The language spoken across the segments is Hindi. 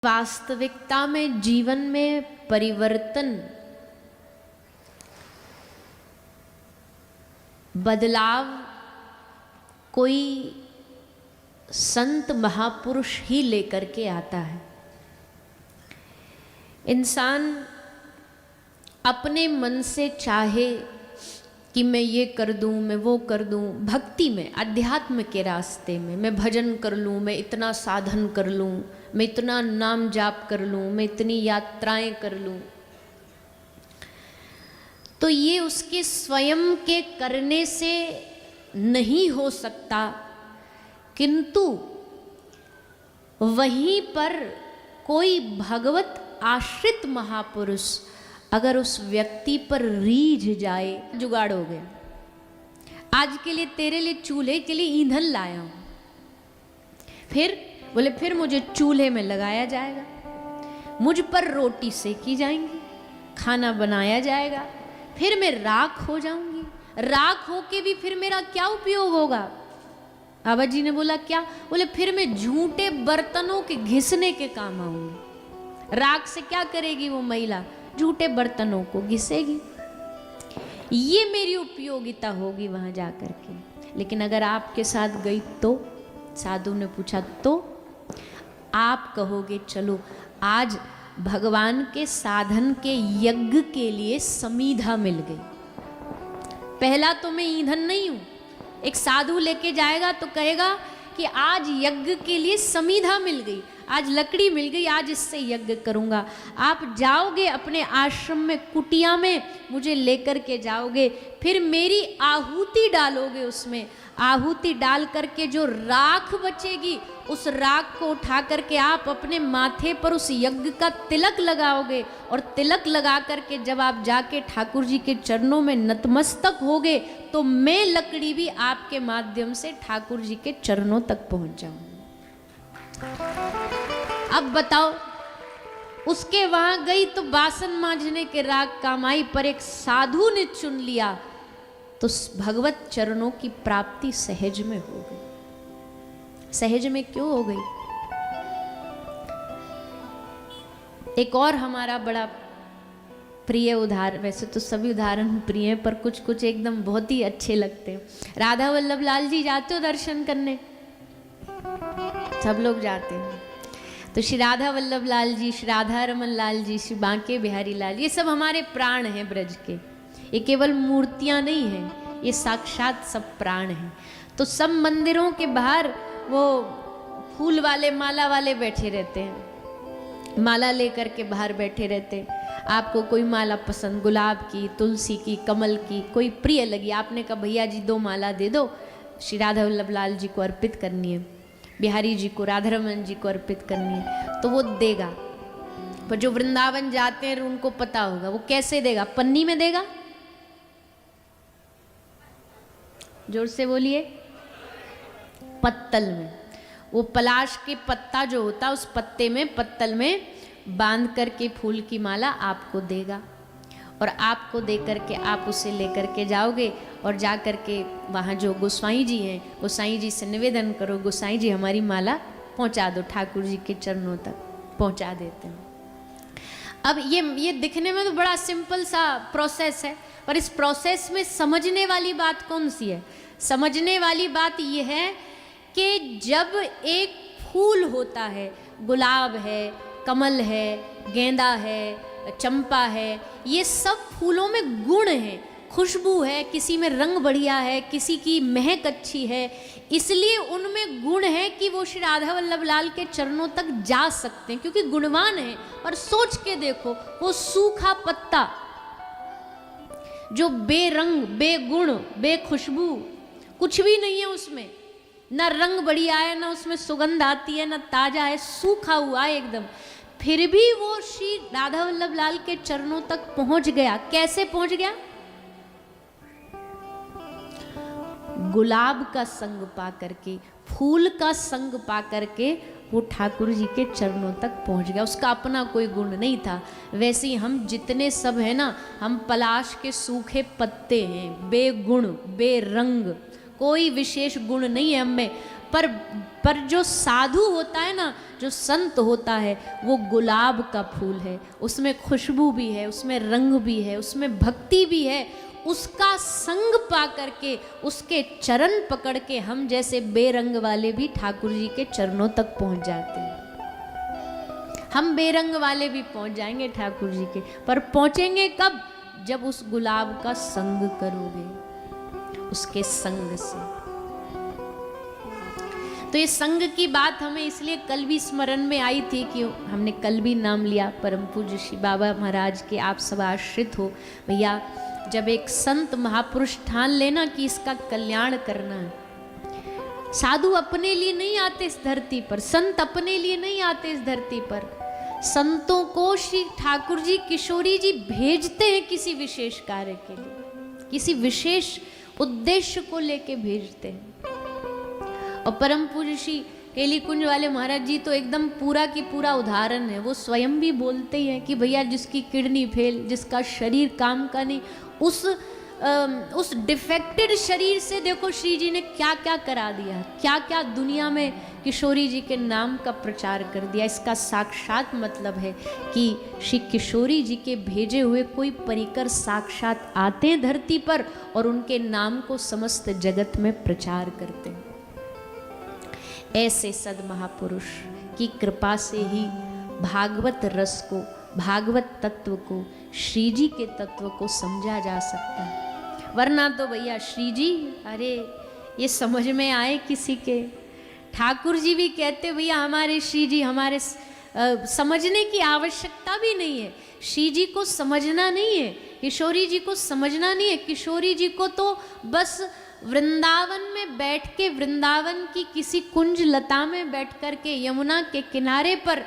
वास्तविकता में जीवन में परिवर्तन, बदलाव कोई संत महापुरुष ही लेकर के आता है। इंसान अपने मन से चाहे कि मैं ये कर दूं, मैं वो कर दूं, भक्ति में, अध्यात्म के रास्ते में मैं भजन कर लूं, मैं इतना साधन कर लूं, मैं इतना नाम जाप कर लूं, मैं इतनी यात्राएं कर लूं, तो ये उसके स्वयं के करने से नहीं हो सकता। किंतु वहीं पर कोई भगवत आश्रित महापुरुष अगर उस व्यक्ति पर रीझ जाए, जुगाड़ हो गया, आज के लिए तेरे लिए चूल्हे के लिए ईंधन लाया हूं, फिर बोले फिर मुझे चूल्हे में लगाया जाएगा, मुझ पर रोटी सेकी जाएंगी, खाना बनाया जाएगा, फिर मैं राख हो जाऊंगी, राख होके भी फिर मेरा क्या उपयोग होगा। बाबा जी ने बोला क्या? बोले फिर मैं झूठे बर्तनों के घिसने के काम आऊंगी। राख से क्या करेगी वो महिला? झूठे बर्तनों को घिसेगी, ये मेरी उपयोगिता होगी वहां जाकर के। लेकिन अगर आपके साथ गई तो, साधु ने पूछा तो आप कहोगे चलो आज भगवान के साधन के यज्ञ के लिए समीधा मिल गई। पहला तो मैं ईंधन नहीं हूं। एक साधु लेके जाएगा तो कहेगा कि आज यज्ञ के लिए समीधा मिल गई, आज लकड़ी मिल गई, आज इससे यज्ञ करूंगा। आप जाओगे अपने आश्रम में, कुटिया में मुझे लेकर के जाओगे, फिर मेरी आहुति डालोगे, उसमें आहुति डाल करके जो राख बचेगी उस राख को उठा करके आप अपने माथे पर उस यज्ञ का तिलक लगाओगे, और तिलक लगा करके जब आप जाके ठाकुर जी के चरणों में नतमस्तक होगे तो मैं लकड़ी भी आपके माध्यम से ठाकुर जी के चरणों तक पहुंच जाऊंगी। अब बताओ, उसके वहां गई तो बासन मांजने के राख काम आई, पर एक साधु ने चुन लिया तो भगवत चरणों की प्राप्ति सहज में हो गई। सहज में क्यों हो गई? एक और हमारा बड़ा प्रिय उदाहरण, वैसे तो सभी उदाहरण प्रिय हैं पर कुछ कुछ एकदम बहुत ही अच्छे लगते हैं। राधा वल्लभ लाल जी जाते हो दर्शन करने? सब लोग जाते हैं। तो श्री राधा वल्लभ लाल जी, श्री राधा रमन लाल जी, श्री बांके बिहारी लाल, ये सब हमारे प्राण हैं ब्रज के। ये केवल मूर्तियां नहीं हैं, ये साक्षात सब प्राण हैं। तो सब मंदिरों के बाहर वो फूल वाले, माला वाले बैठे रहते हैं, माला लेकर के बाहर बैठे रहते हैं। आपको कोई माला पसंद, गुलाब की, तुलसी की, कमल की, कोई प्रिय लगी, आपने कहा भैया जी 2 माला दे दो, श्री राधा वल्लभ लाल जी को अर्पित करनी है, बिहारी जी को, राधा रमन जी को अर्पित करनी है, तो वो देगा। पर जो वृंदावन जाते हैं उनको पता होगा वो कैसे देगा। पन्नी में देगा, जोर से बोलिए, पत्तल में। वो पलाश के पत्ता जो होता है उस पत्ते में, पत्तल में बांध करके फूल की माला आपको देगा, और आपको दे करके आप उसे लेकर के जाओगे और जा करके वहाँ जो गोसाई जी हैं, गोसाई जी से निवेदन करो, गोसाई जी हमारी माला पहुँचा दो, ठाकुर जी के चरणों तक पहुँचा देते हैं। अब ये दिखने में तो बड़ा सिंपल सा प्रोसेस है, पर इस प्रोसेस में समझने वाली बात कौन सी है? समझने वाली बात यह है कि जब एक फूल होता है, गुलाब है, कमल है, गेंदा है, चंपा है, ये सब फूलों में गुण हैं, खुशबू है, किसी में रंग बढ़िया है, किसी की महक अच्छी है, इसलिए उनमें गुण है कि वो श्री राधा वल्लभ लाल के चरणों तक जा सकते हैं, क्योंकि गुणवान है। और सोच के देखो, वो सूखा पत्ता जो बेरंग, बेगुण, बेखुशबू, कुछ भी नहीं है उसमें, ना रंग बढ़िया है, ना उसमें सुगंध आती है, ना ताजा है, सूखा हुआ है एकदम, फिर भी वो श्री राधा वल्लभ लाल के चरणों तक पहुंच गया। कैसे पहुंच गया? गुलाब का संग पा करके, फूल का संग पा करके वो ठाकुर जी के चरणों तक पहुंच गया। उसका अपना कोई गुण नहीं था। वैसे ही हम जितने सब हैं ना, हम पलाश के सूखे पत्ते हैं, बेगुण, बेरंग, कोई विशेष गुण नहीं है हमें, पर जो साधु होता है ना, जो संत होता है, वो गुलाब का फूल है। उसमें खुशबू भी है, उसमें रंग भी है, उसमें भक्ति भी है। उसका संग पा करके, उसके चरण पकड़ के हम जैसे बेरंग वाले भी ठाकुर जी के चरणों तक पहुंच जाते हैं। हम बेरंग वाले भी पहुंच जाएंगे ठाकुर जी के, पर पहुंचेंगे कब? जब उस गुलाब का संग करोगे, उसके संग से। तो ये संग की बात हमें इसलिए कल भी स्मरण में आई थी कि हमने कल भी नाम लिया परम पूज्य श्री बाबा महाराज के, आप सब आश्रित हो। भैया जब एक संत महापुरुष ठान लेना कि इसका कल्याण करना है, साधु अपने लिए नहीं आते इस धरती पर, संत अपने लिए नहीं आते इस धरती पर। संतों को श्री ठाकुर जी, किशोरी जी भेजते हैं किसी विशेष कार्य के लिए, किसी विशेष उद्देश्य को लेके भेजते हैं। और परम पूज्य श्री केली कुंज वाले महाराज जी तो एकदम पूरा की पूरा उदाहरण है। वो स्वयं भी बोलते ही हैं कि भैया जिसकी किडनी फेल, जिसका शरीर काम का नहीं, उस डिफेक्टेड शरीर से देखो श्री जी ने क्या क्या करा दिया, क्या क्या दुनिया में किशोरी जी के नाम का प्रचार कर दिया। इसका साक्षात मतलब है कि श्री किशोरी जी के भेजे हुए कोई परिकर साक्षात आते हैं धरती पर और उनके नाम को समस्त जगत में प्रचार करते हैं। ऐसे सद महापुरुष की कृपा से ही भागवत रस को, भागवत तत्व को, श्री जी के तत्व को समझा जा सकता है। वरना तो भैया श्री जी, अरे ये समझ में आए किसी के? ठाकुर जी भी कहते भैया हमारे श्री जी, हमारे समझने की आवश्यकता भी नहीं है। श्री जी को समझना नहीं है, किशोरी जी को समझना नहीं है। किशोरी जी को तो बस वृंदावन में बैठ के, वृंदावन की किसी कुंज लता में बैठ कर के, यमुना के किनारे पर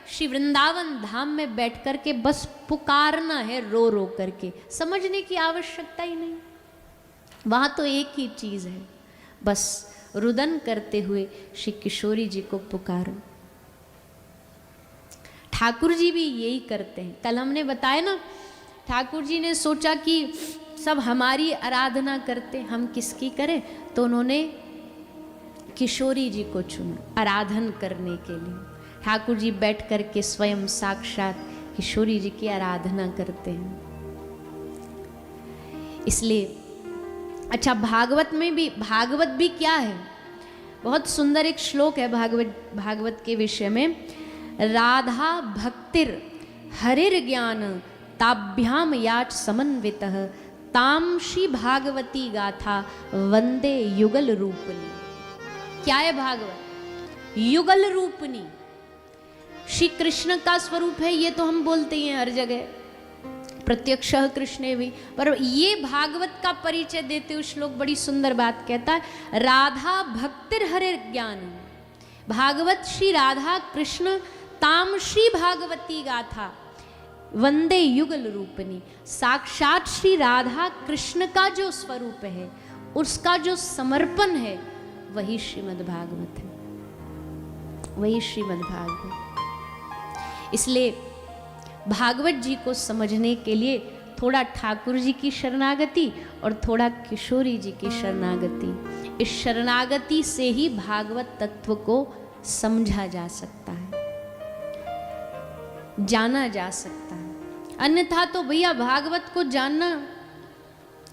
श्री वृंदावन धाम में बैठ कर के बस पुकारना है, रो रो करके। समझने की आवश्यकता ही नहीं। वहाँ तो एक ही चीज़ है, बस रुदन करते हुए श्री किशोरी जी को पुकारो। ठाकुर जी भी यही करते हैं। कल हमने बताया ना, ठाकुर जी ने सोचा कि सब हमारी आराधना करते, हम किसकी करें? तो उन्होंने किशोरी जी को चुना आराधन करने के लिए। ठाकुर जी बैठ कर के स्वयं साक्षात किशोरी जी की आराधना करते हैं। इसलिए अच्छा, भागवत में भी, भागवत भी क्या है? बहुत सुंदर एक श्लोक है भागवत के विषय में। राधा भक्तिर हरिर ज्ञान ताभ्याम याच समन्वितः ताम श्री भागवती गाथा वंदे युगल रूपनी। क्या है भागवत? युगल रूपनी। श्री कृष्ण का स्वरूप है, ये तो हम बोलते ही हैं हर जगह, प्रत्यक्ष कृष्णे भी। पर ये भागवत का परिचय देते हुए श्लोक बड़ी सुंदर बात कहता है। राधा भक्तिर हरे ज्ञान, भागवत श्री राधा कृष्ण, ताम श्री भागवती गाथा वंदे युगल रूपनी। साक्षात श्री राधा कृष्ण का जो स्वरूप है, उसका जो समर्पण है, वही श्रीमद् भागवत है, वही श्रीमद् भागवत। इसलिए भागवत जी को समझने के लिए थोड़ा ठाकुर जी की शरणागति और थोड़ा किशोरी जी की शरणागति, इस शरणागति से ही भागवत तत्व को समझा जा सकता है, जाना जा सकता है। अन्यथा तो भैया भागवत को जानना,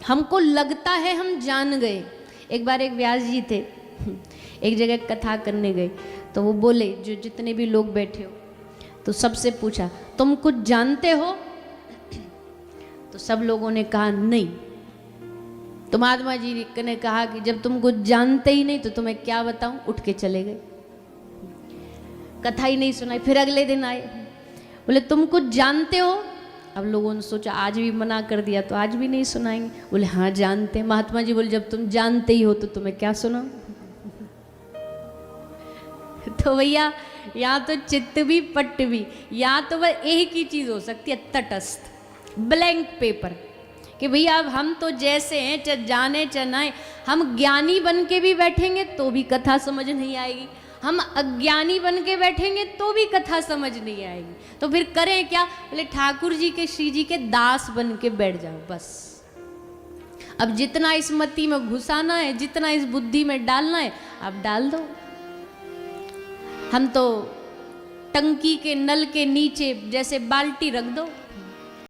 हमको लगता है हम जान गए। एक बार एक व्यास जी थे, एक जगह कथा करने गए, तो वो बोले, जो जितने भी लोग बैठे हो, तो सबसे पूछा तुम कुछ जानते हो? तो सब लोगों ने कहा नहीं। तो महात्मा जी ने कहा कि जब तुम कुछ जानते ही नहीं तो तुम्हें क्या बताऊं? उठ के चले गए, कथा ही नहीं सुनाई। फिर अगले दिन आए, बोले तुम कुछ जानते हो? अब लोगों ने सोचा आज भी मना कर दिया तो आज भी नहीं सुनाएंगे। बोले हाँ जानते हैं। महात्मा जी बोले जब तुम जानते ही हो तो तुम्हें क्या सुनाऊं? तो भैया या तो चित्त भी पट्ट भी, या तो वह एक ही चीज हो सकती है, तटस्थ ब्लैंक पेपर, कि भैया अब हम तो जैसे हैं, चाहे जाने चाहे ना, हम ज्ञानी बन के भी बैठेंगे तो भी कथा समझ नहीं आएगी, हम अज्ञानी बन के बैठेंगे तो भी कथा समझ नहीं आएगी। तो फिर करें क्या? बोले ठाकुर जी के, श्री जी के दास बन के बैठ जाओ बस। अब जितना इस मति में घुसाना है, जितना इस बुद्धि में डालना है, आप डाल दो। हम तो टंकी के नल के नीचे जैसे बाल्टी रख दो,